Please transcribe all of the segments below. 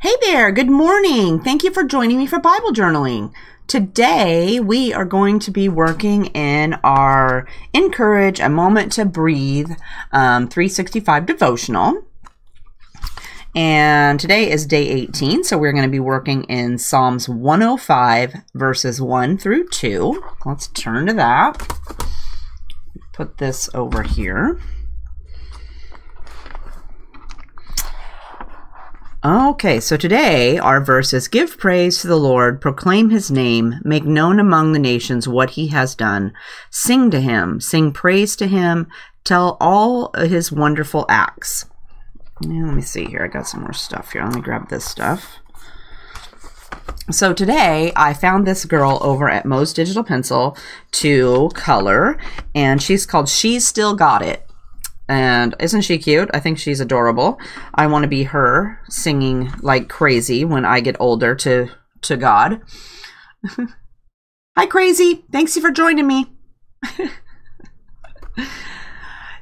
Hey there, good morning. Thank you for joining me for Bible journaling. Today we are going to be working in our Encourage a Moment to Breathe 365 devotional. And today is day 18, so we're going to be working in Psalms 105 verses 1 through 2. Let's turn to that. Put this over here. Okay, so today our verse is, give praise to the Lord, proclaim his name, make known among the nations what he has done. Sing to him, sing praise to him, tell all his wonderful acts. Yeah, let me see here, I got some more stuff here. Let me grab this stuff. So today I found this girl over at Mo's Digital Pencil to color, and she's called She's Still Got It. And isn't she cute? I think she's adorable. I want to be her singing like crazy when I get older to God. Hi, crazy. Thanks for joining me.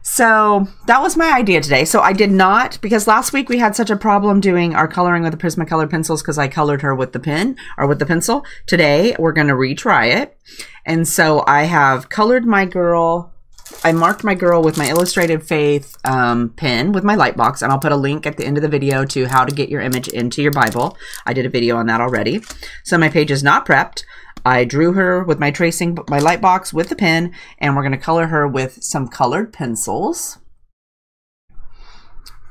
So that was my idea today. So I did not, because last week we had such a problem doing our coloring with the Prismacolor pencils because I colored her with the pen or with the pencil. Today we're going to retry it. And so I have colored my girl. I marked my girl with my Illustrated Faith pen with my light box, and I'll put a link at the end of the video to how to get your image into your Bible. I did a video on that already. So my page is not prepped. I drew her with my tracing, my light box with the pen, and we're going to color her with some colored pencils.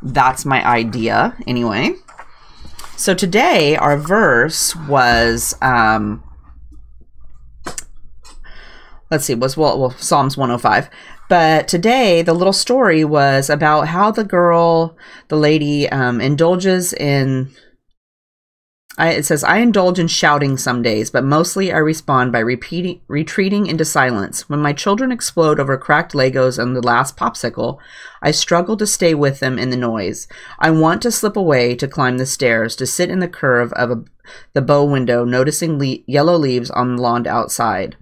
That's my idea anyway. So today our verse was, let's see, was Psalms 105. But today, the little story was about how the lady, indulges in, it says, I indulge in shouting some days, but mostly I respond by retreating into silence. When my children explode over cracked Legos and the last popsicle, I struggle to stay with them in the noise. I want to slip away to climb the stairs, to sit in the curve of the bow window, noticing yellow leaves on the lawn outside.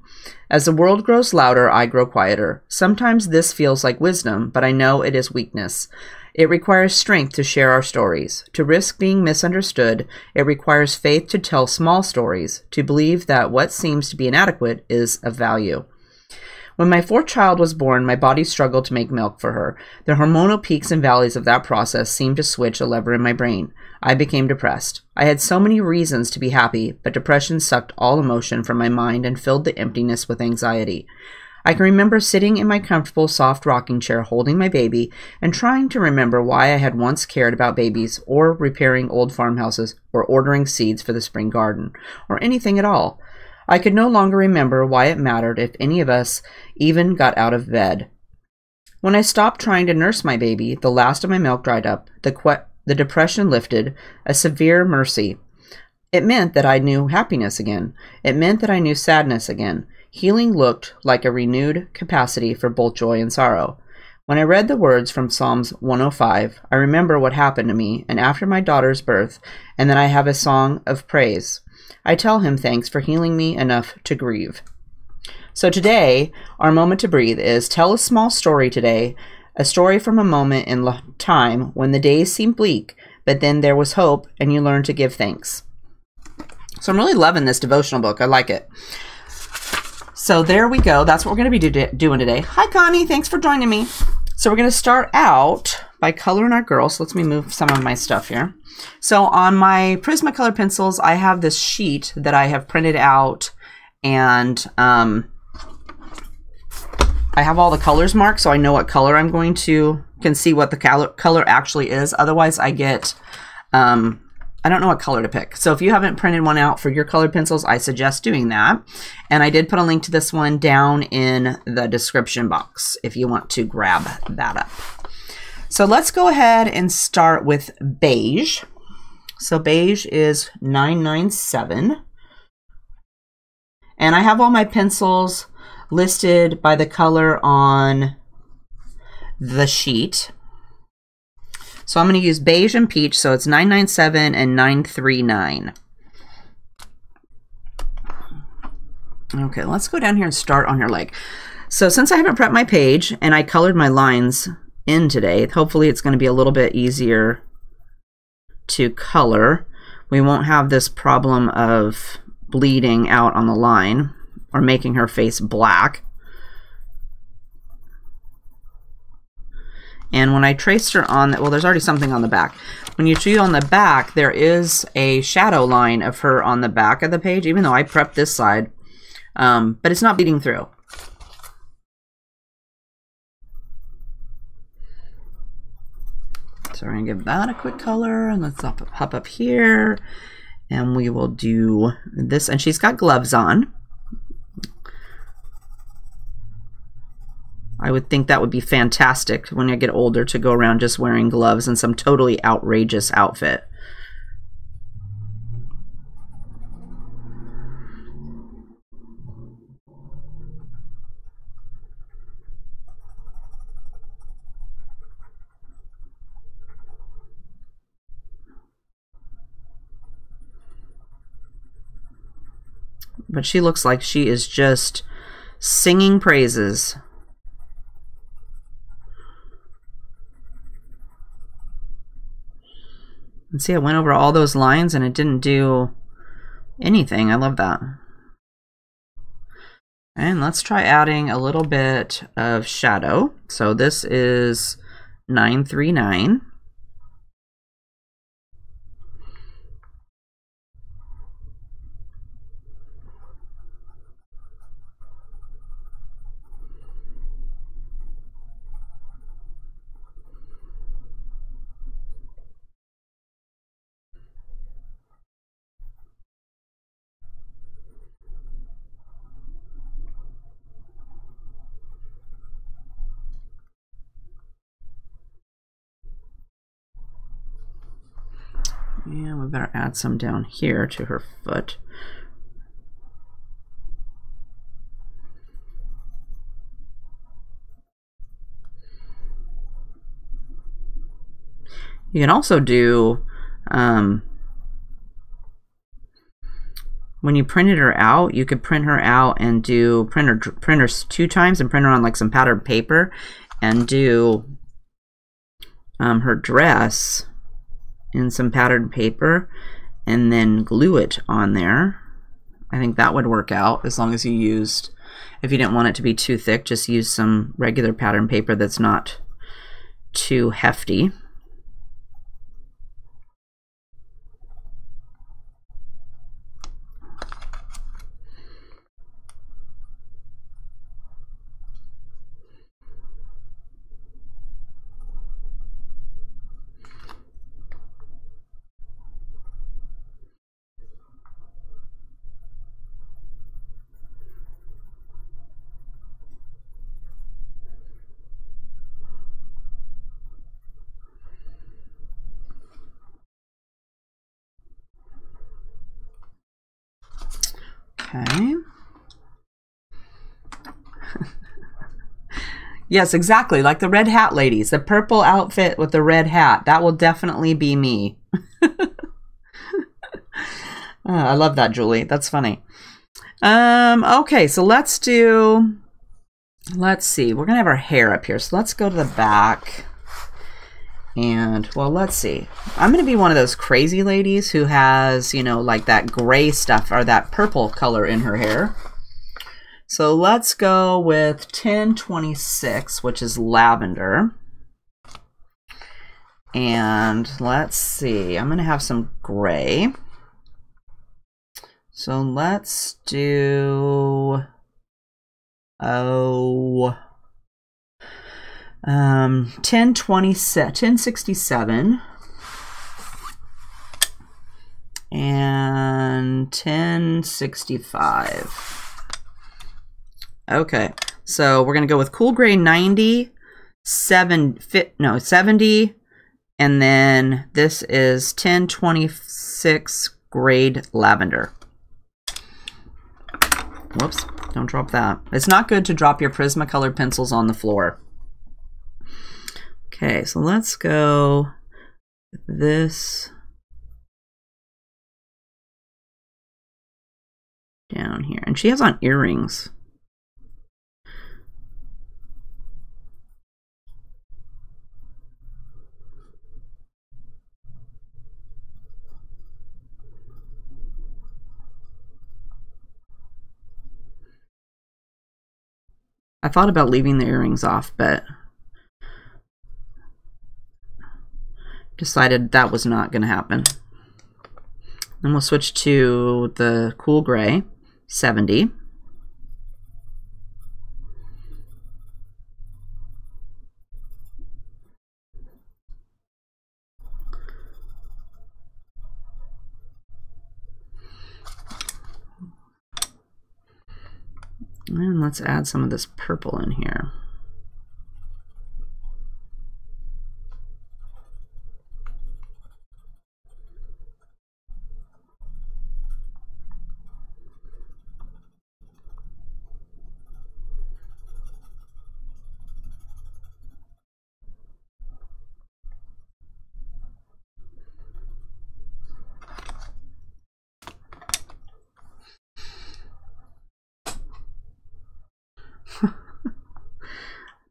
As the world grows louder, I grow quieter. Sometimes this feels like wisdom, but I know it is weakness. It requires strength to share our stories. To risk being misunderstood, it requires faith to tell small stories, to believe that what seems to be inadequate is of value. When my fourth child was born, my body struggled to make milk for her. The hormonal peaks and valleys of that process seemed to switch a lever in my brain. I became depressed. I had so many reasons to be happy, but depression sucked all emotion from my mind and filled the emptiness with anxiety. I can remember sitting in my comfortable, soft rocking chair holding my baby and trying to remember why I had once cared about babies, or repairing old farmhouses, or ordering seeds for the spring garden, or anything at all. I could no longer remember why it mattered if any of us even got out of bed. When I stopped trying to nurse my baby, the last of my milk dried up, the depression lifted, a severe mercy. It meant that I knew happiness again. It meant that I knew sadness again. Healing looked like a renewed capacity for both joy and sorrow. When I read the words from Psalms 105, I remember what happened to me and after my daughter's birth, and then I have a song of praise. I tell him thanks for healing me enough to grieve. So today, our moment to breathe is tell a small story today, a story from a moment in time when the days seemed bleak, but then there was hope and you learned to give thanks. So I'm really loving this devotional book. I like it. So there we go. That's what we're going to be doing today. Hi, Connie. Thanks for joining me. So we're going to start out by coloring our girl. So let me move some of my stuff here. So on my Prismacolor pencils, I have this sheet that I have printed out, and I have all the colors marked so I know what color I'm going to, can see what the color actually is. Otherwise I get, I don't know what color to pick. So if you haven't printed one out for your colored pencils, I suggest doing that. And I did put a link to this one down in the description box if you want to grab that up. So let's go ahead and start with beige. So beige is 997. And I have all my pencils listed by the color on the sheet. So I'm going to use beige and peach, so it's 997 and 939. Okay, let's go down here and start on your leg. So since I haven't prepped my page and I colored my lines in today, hopefully it's going to be a little bit easier to color we won't have this problem of bleeding out on the line or making her face black. And when I traced her on the, well, there's already something on the back. When you do on the back, there is a shadow line of her on the back of the page, even though I prepped this side, but it's not bleeding through. So we're gonna give that a quick color, and let's hop up here, and we will do this. And she's got gloves on. I would think that would be fantastic when I get older to go around just wearing gloves and some totally outrageous outfit. But she looks like she is just singing praises. And see, I went over all those lines and it didn't do anything. I love that. And let's try adding a little bit of shadow. So this is 939. Yeah, we better add some down here to her foot. You can also do, when you printed her out, you could print her out and do print her 2 times and print her on like some patterned paper and do her dress in some patterned paper and then glue it on there. I think that would work out, as long as you used, if you didn't want it to be too thick, just use some regular pattern paper that's not too hefty. Okay. Yes, exactly. Like the red hat ladies. The purple outfit with the red hat. That will definitely be me. I love that, Julie. That's funny. Okay, so let's see. We're going to have our hair up here. So let's go to the back. And, well, let's see. I'm going to be one of those crazy ladies who has, you know, like that gray stuff or that purple color in her hair. So let's go with 1026, which is lavender. And let's see. I'm going to have some gray. So let's do... 1067 and 1065. Okay, so we're gonna go with cool gray 90, 70, and then this is 1026 grade lavender. Whoops, don't drop that. It's not good to drop your Prismacolor pencils on the floor. Okay, so let's go with this down here. And she has on earrings. I thought about leaving the earrings off, but decided that was not going to happen. Then we'll switch to the cool gray, 70. And let's add some of this purple in here.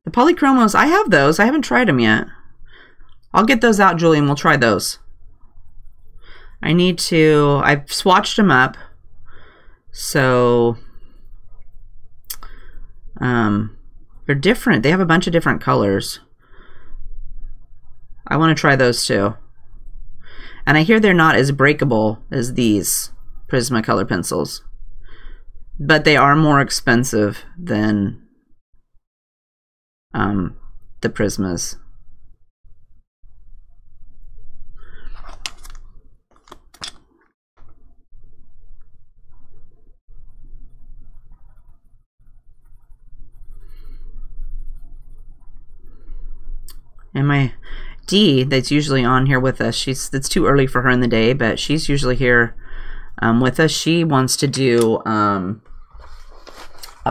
The polychromos, I have those. I haven't tried them yet. I'll get those out, Julie, and we'll try those. I've swatched them up. So, they're different. They have a bunch of different colors. I want to try those too. And I hear they're not as breakable as these Prismacolor pencils. But they are more expensive than the Prismas. And my D that's usually on here with us, it's too early for her in the day, but she's usually here with us. She wants to do a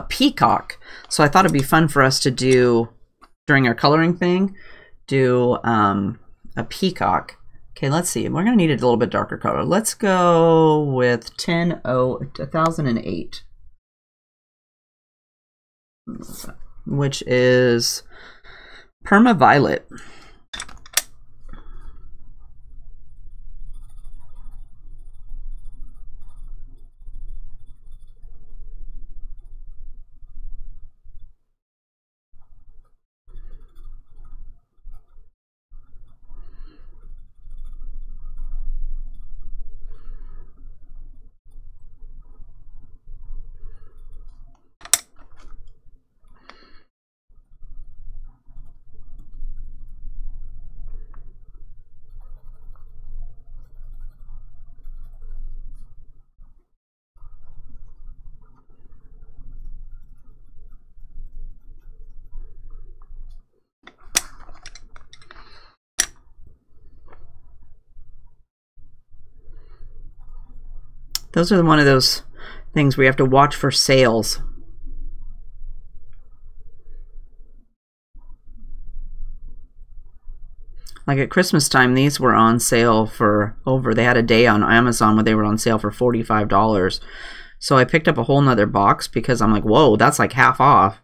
peacock. So I thought it'd be fun for us to do, during our coloring thing, do a peacock. Okay, let's see. We're going to need a little bit darker color. Let's go with 1008, which is Perma Violet. Those are one of those things where you have to watch for sales. Like at Christmas time, these were on sale for they had a day on Amazon where they were on sale for $45. So I picked up a whole nother box because I'm like, whoa, that's like half off.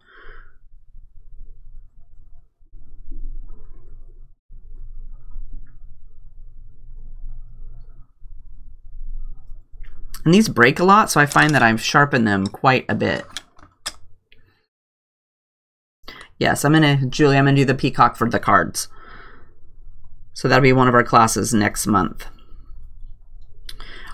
And these break a lot, so I find that I've sharpened them quite a bit. Yes, Julie, I'm gonna do the peacock for the cards. So that'll be one of our classes next month.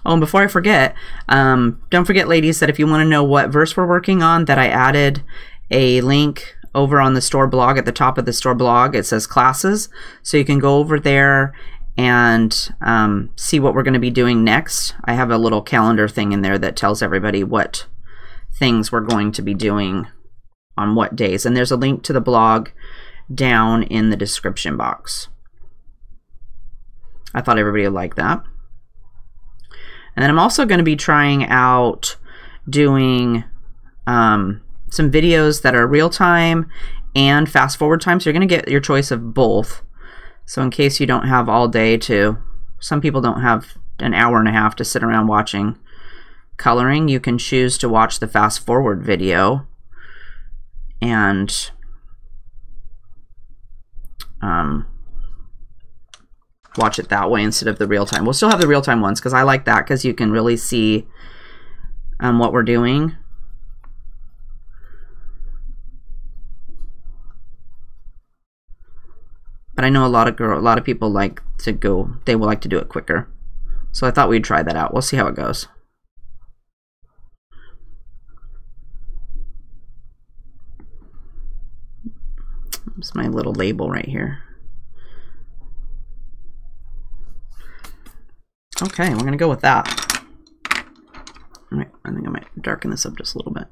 Oh, and before I forget, don't forget, ladies, that if you want to know what verse we're working on, that I added a link over on the store blog. At the top of the store blog, it says classes. So you can go over there and see what we're going to be doing next. I have a little calendar thing in there that tells everybody what things we're going to be doing on what days. And there's a link to the blog down in the description box. I thought everybody would like that. And then I'm also going to be trying out doing some videos that are real time and fast forward time. So you're going to get your choice of both. So in case you don't have all day some people don't have an hour and a half to sit around watching coloring, you can choose to watch the fast forward video and watch it that way instead of the real time. We'll still have the real time ones because I like that because you can really see what we're doing. But I know a lot of people like to go, they will like to do it quicker. So I thought we'd try that out. We'll see how it goes. It's my little label right here. Okay, we're gonna go with that. All right, I think I might darken this up just a little bit.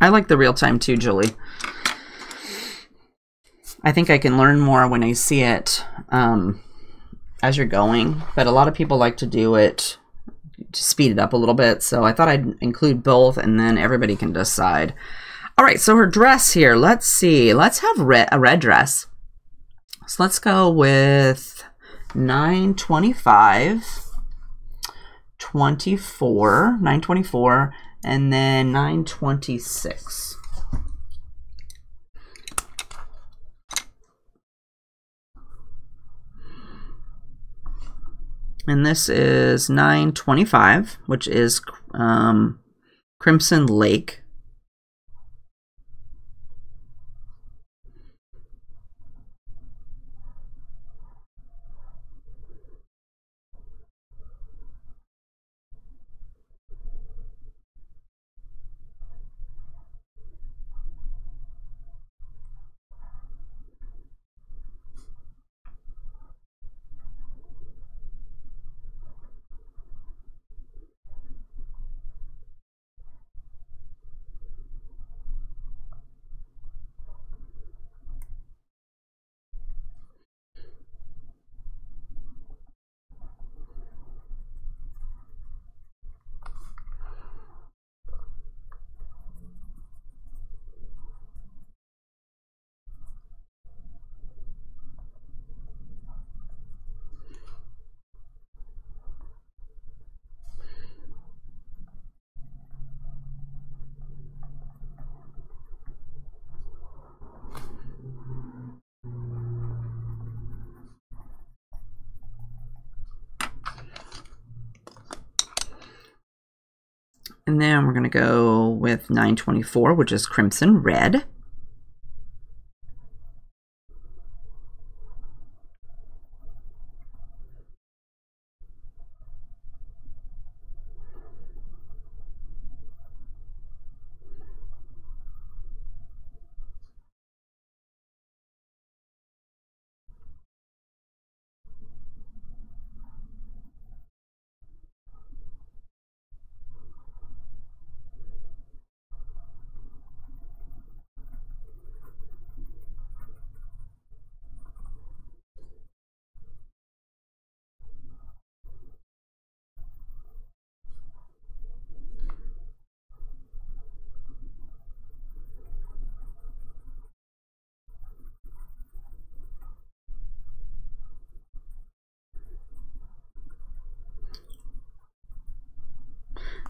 I like the real time too, Julie. I think I can learn more when I see it as you're going, but a lot of people like to do it to speed it up a little bit, so I thought I'd include both and then everybody can decide. All right, so her dress here, let's see. Let's have a red dress. So let's go with 925, 24, 924, and then 926. And this is 925, which is Crimson Lake. And then we're going to go with 924, which is Crimson Red.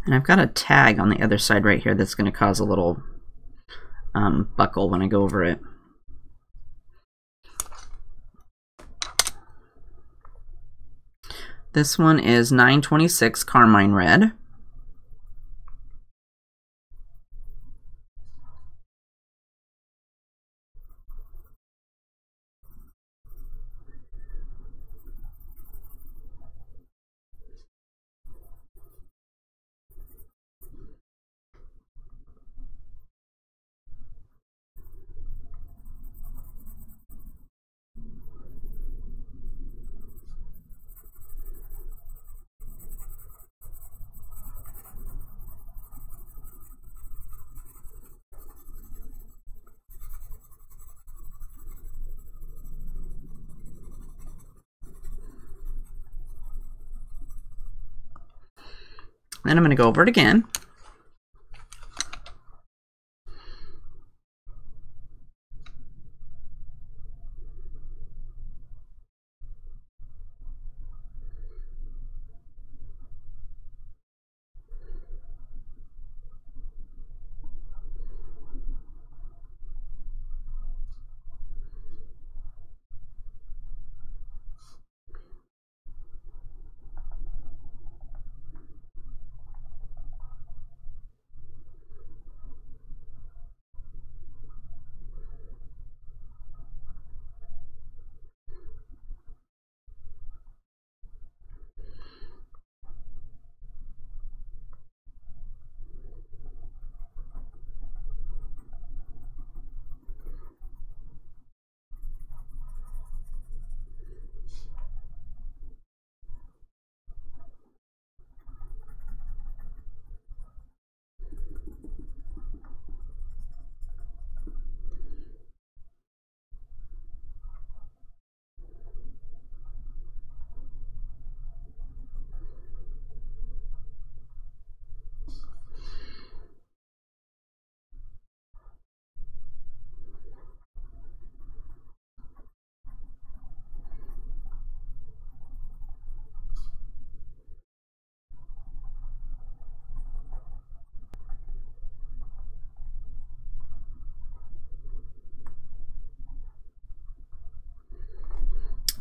And I've got a tag on the other side right here that's going to cause a little buckle when I go over it. This one is 926 Carmine Red. Then I'm going to go over it again.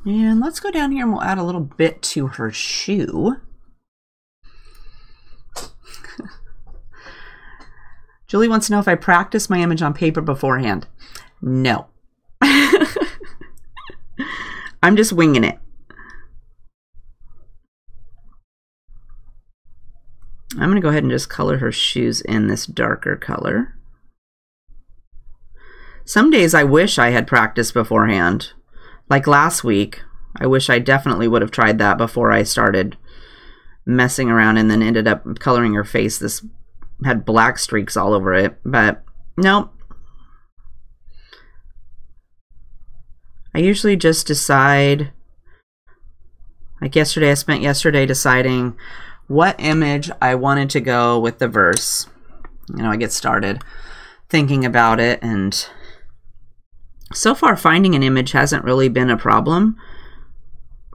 And let's go down here and we'll add a little bit to her shoe. Julie wants to know if I practice my image on paper beforehand. No. I'm just winging it. I'm going to go ahead and just color her shoes in this darker color. Some days I wish I had practiced beforehand. Like last week, I wish I definitely would have tried that before I started messing around and then ended up coloring her face. This had black streaks all over it, but nope. I usually just decide, like yesterday, I spent yesterday deciding what image I wanted to go with the verse. You know, I get started thinking about it, and so far finding an image hasn't really been a problem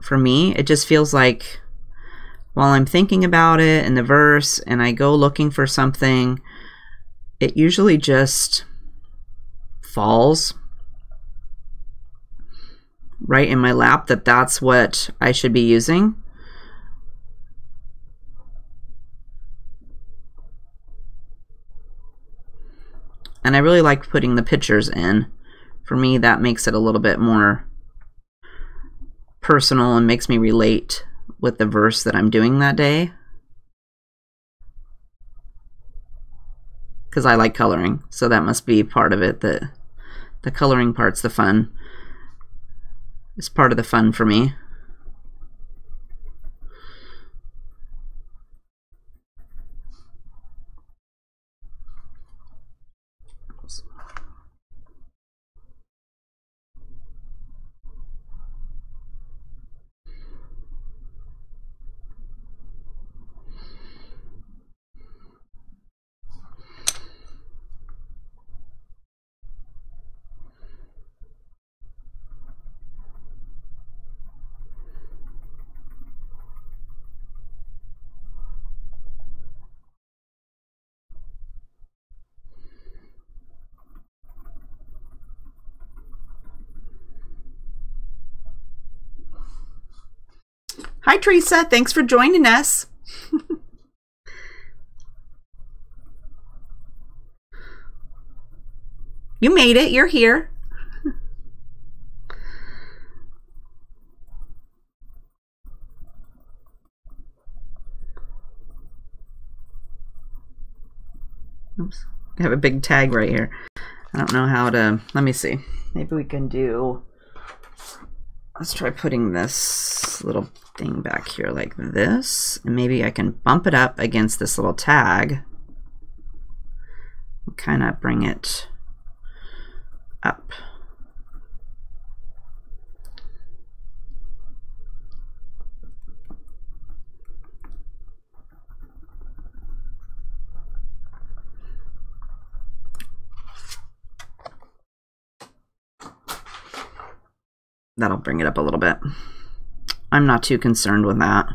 for me. It just feels like while I'm thinking about it and the verse and I go looking for something, it usually just falls right in my lap that that's what I should be using. And I really like putting the pictures in. For me, that makes it a little bit more personal and makes me relate with the verse that I'm doing that day. Because I like coloring, so that must be part of it. The coloring part's the fun. It's part of the fun for me. Hi, Teresa. Thanks for joining us. You made it. You're here. Oops. I have a big tag right here. I don't know how to, let me see. Maybe we can do, let's try putting this little thing back here like this, and maybe I can bump it up against this little tag and kind of bring it up. That'll bring it up a little bit. I'm not too concerned with that.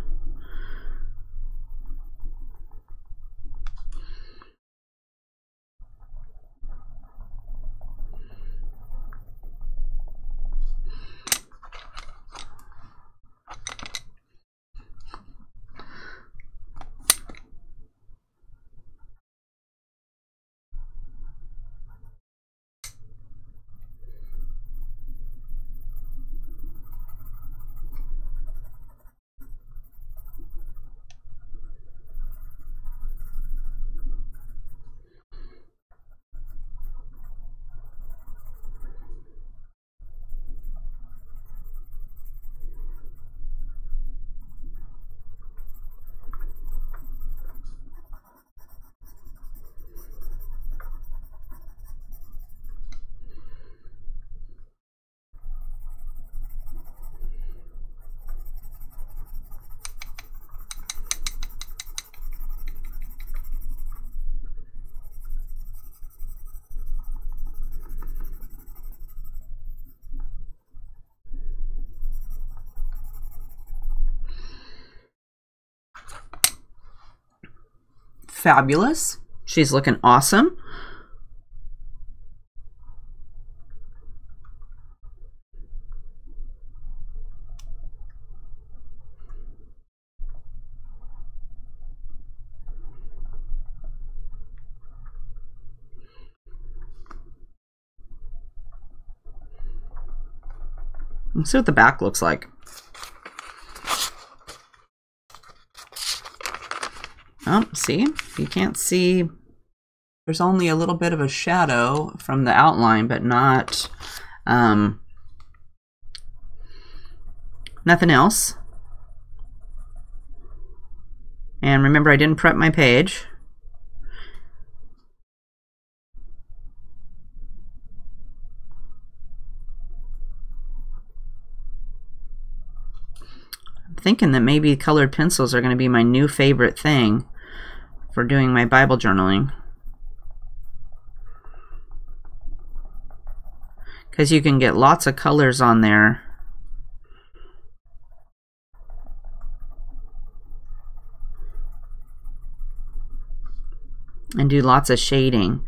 Fabulous. She's looking awesome. Let's see what the back looks like. Oh, see? You can't see. There's only a little bit of a shadow from the outline, but not nothing else. And remember, I didn't prep my page. I'm thinking that maybe colored pencils are going to be my new favorite thing for doing my Bible journaling, because you can get lots of colors on there and do lots of shading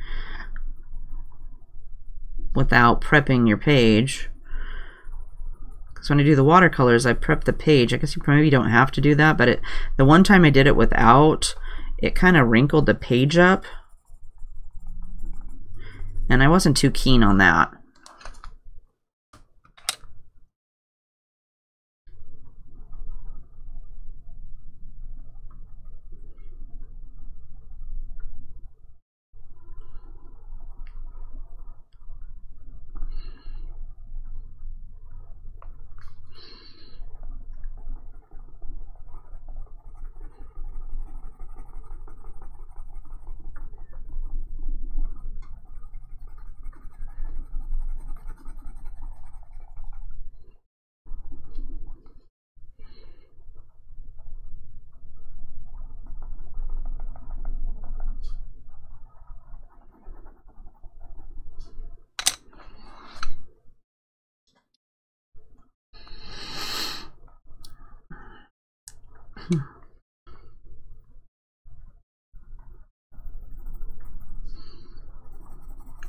without prepping your page. Because when I do the watercolors, I prep the page. I guess you maybe don't have to do that, but the one time I did it without, it kind of wrinkled the page up, and I wasn't too keen on that.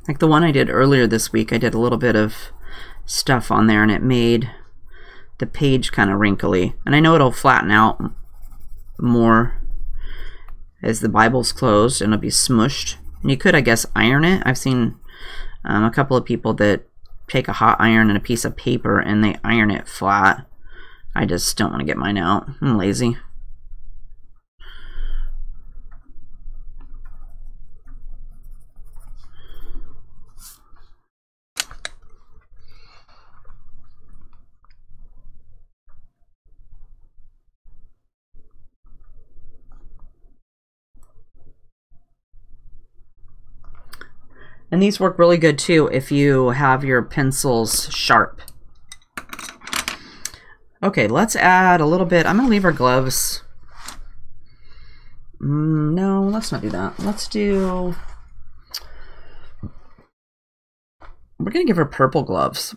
Like the one I did earlier this week, I did a little bit of stuff on there and it made the page kind of wrinkly. And I know it'll flatten out more as the Bible's closed and it'll be smushed. And you could, I guess, iron it. I've seen a couple of people that take a hot iron and a piece of paper and they iron it flat. I just don't want to get mine out. I'm lazy. And these work really good too if you have your pencils sharp. Okay, let's add a little bit. I'm going to leave our gloves. No, let's not do that. Let's do... We're going to give her purple gloves.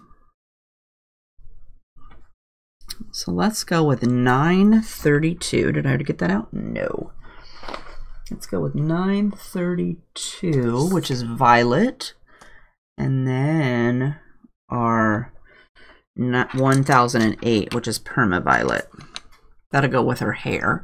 So let's go with 932. Did I already get that out? No. Let's go with 932, which is violet. And then our 1008, which is permaviolet. That'll go with her hair.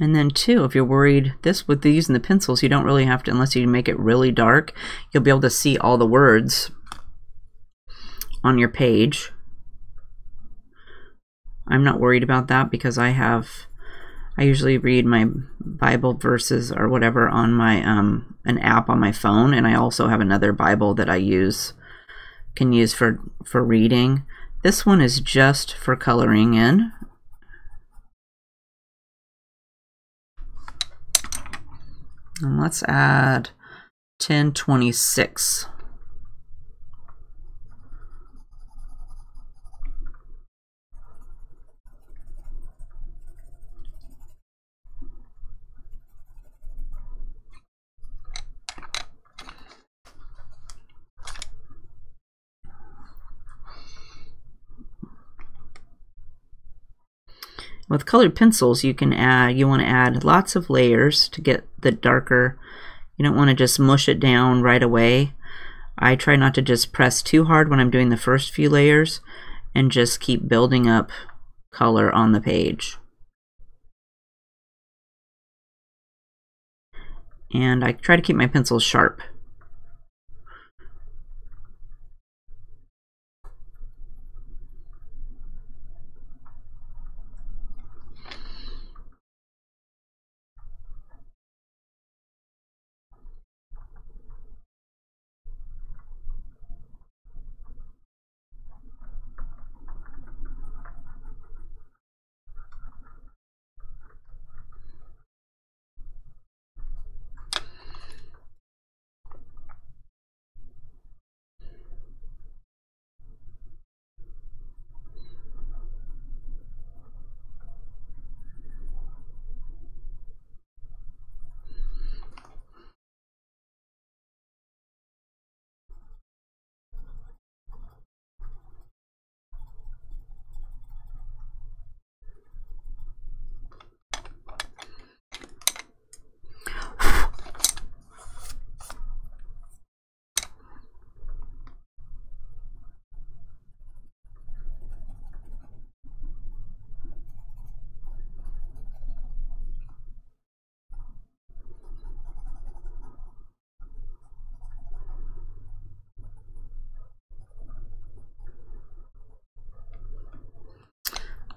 And then too, if you're worried, with using the pencils, you don't really have to, unless you make it really dark, you'll be able to see all the words on your page. I'm not worried about that because I usually read my Bible verses or whatever on my an app on my phone, and I also have another Bible that I can use for reading. This one is just for coloring in. And let's add 1026. With colored pencils, you want to add lots of layers to get the darker. You don't want to just mush it down right away. I try not to just press too hard when I'm doing the first few layers and just keep building up color on the page. And I try to keep my pencils sharp.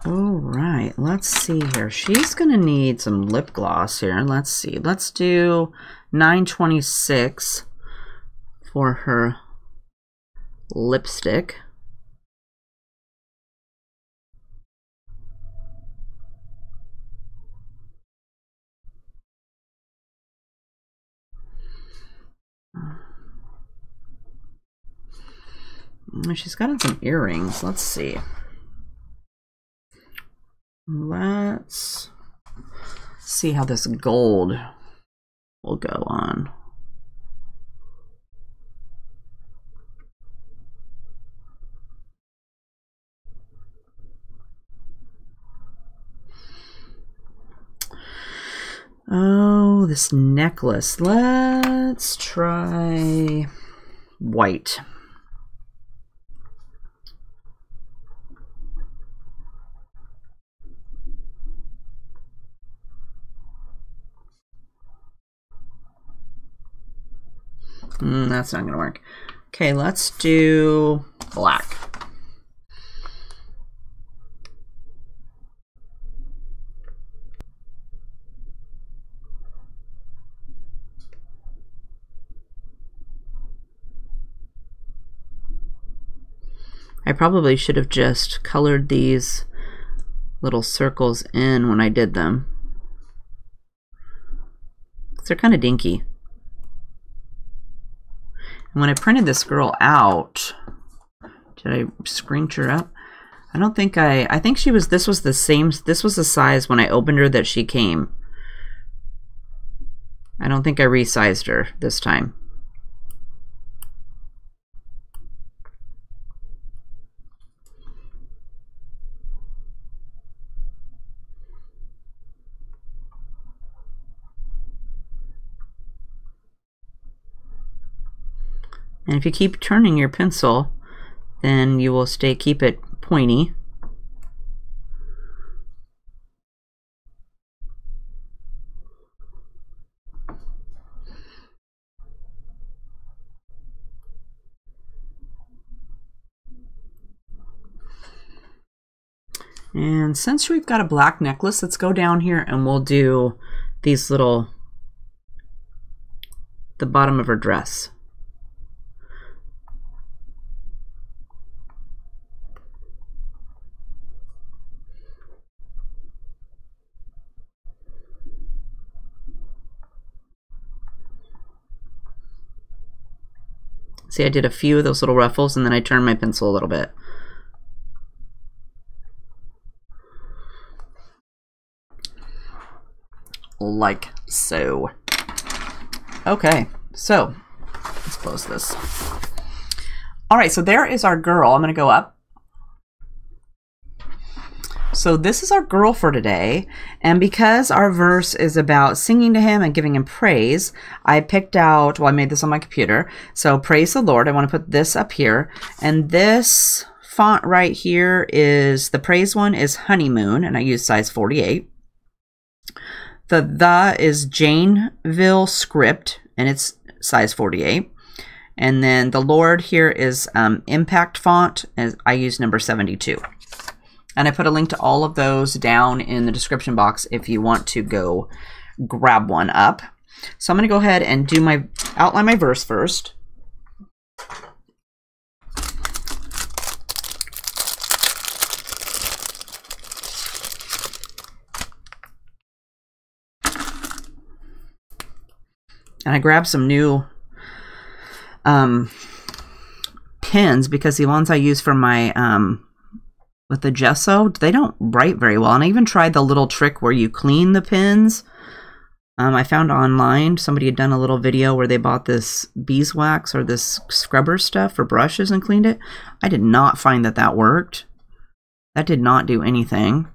All right, let's see here. She's gonna need some lip gloss here. Let's see. Let's do 926 for her lipstick. She's got some earrings. Let's see. Let's see how this gold will go on. Oh, this necklace. Let's try white. That's not going to work. Okay, let's do black. I probably should have just colored these little circles in when I did them. They're kind of dinky. And when I printed this girl out, did I scrunch her up? I don't think I think she was, this was the same, this was the size when I opened her that she came. I don't think I resized her this time. And if you keep turning your pencil, then you will keep it pointy. And since we've got a black necklace, let's go down here and we'll do these little, the bottom of her dress. See, I did a few of those little ruffles and then I turned my pencil a little bit. Like so. Okay, so let's close this. All right, so there is our girl. I'm going to go up. So this is our girl for today, and because our verse is about singing to him and giving him praise, I picked out, well, I made this on my computer, so praise the Lord. I want to put this up here, and this font right here is, the praise one is Honeymoon, and I use size 48. The is Janeville script, and it's size 48. And then the Lord here is Impact font, and I use number 72. And I put a link to all of those down in the description box if you want to go grab one up. So I'm going to go ahead and do my outline my verse first. And I grabbed some new pens because the ones I use for my with the gesso, they don't write very well. And I even tried the little trick where you clean the pens. I found online, somebody had done a little video where they bought this beeswax or this scrubber stuff for brushes and cleaned it. I did not find that that worked. That did not do anything.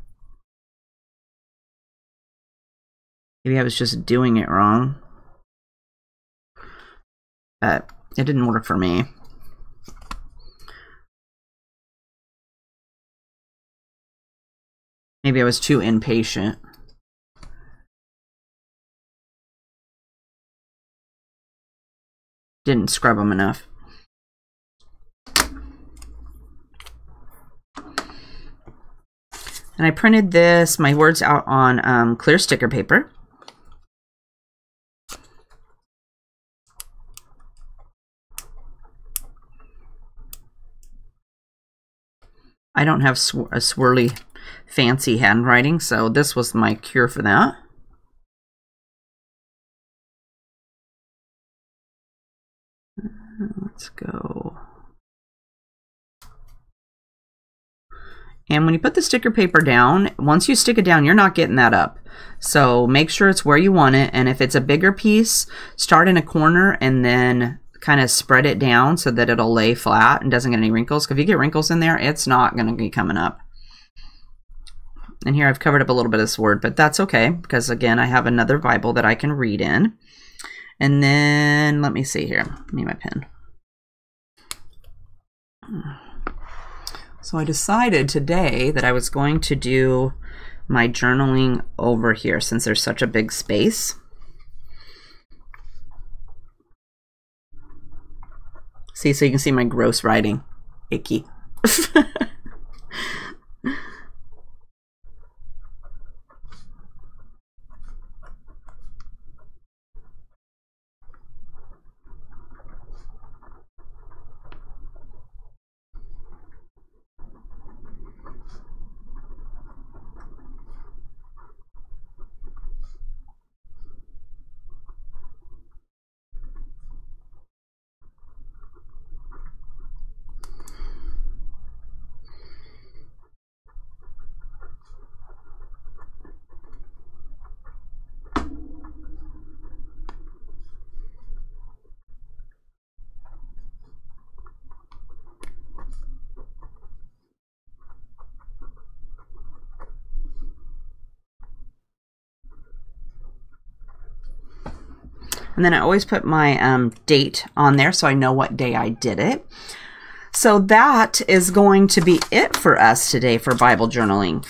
Maybe I was just doing it wrong. But it didn't work for me. Maybe I was too impatient. Didn't scrub them enough. And I printed this, my words out on clear sticker paper. I don't have a swirly fancy handwriting, so this was my cure for that. Let's go. And when you put the sticker paper down, once you stick it down, you're not getting that up. So make sure it's where you want it. And if it's a bigger piece, start in a corner and then kind of spread it down so that it'll lay flat and doesn't get any wrinkles. 'Cause if you get wrinkles in there, it's not going to be coming up. And here I've covered up a little bit of this word, but that's okay because again, I have another Bible that I can read in. And then let me see here. Give me my pen. So I decided today that I was going to do my journaling over here since there's such a big space. See, so you can see my gross writing. Icky. And then I always put my date on there so I know what day I did it. So that is going to be it for us today for Bible journaling.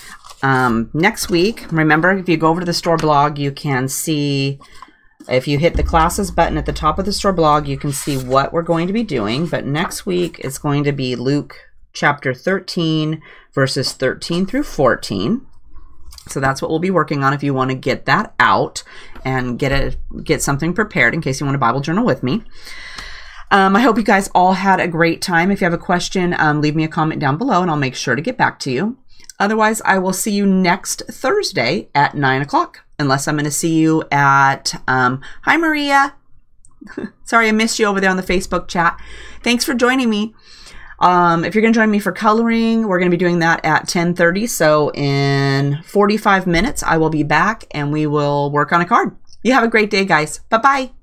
Next week, remember, if you go over to the store blog, you can see, if you hit the classes button at the top of the store blog, you can see what we're going to be doing. But next week is going to be Luke chapter 13, verses 13 through 14. So that's what we'll be working on if you want to get that out and get something prepared in case you want to Bible journal with me. I hope you guys all had a great time. If you have a question, leave me a comment down below and I'll make sure to get back to you. Otherwise, I will see you next Thursday at 9 o'clock, unless I'm going to see you at, hi Maria. Sorry, I missed you over there on the Facebook chat. Thanks for joining me. If you're going to join me for coloring, we're going to be doing that at 10:30. So in 45 minutes, I will be back and we will work on a card. You have a great day, guys. Bye-bye.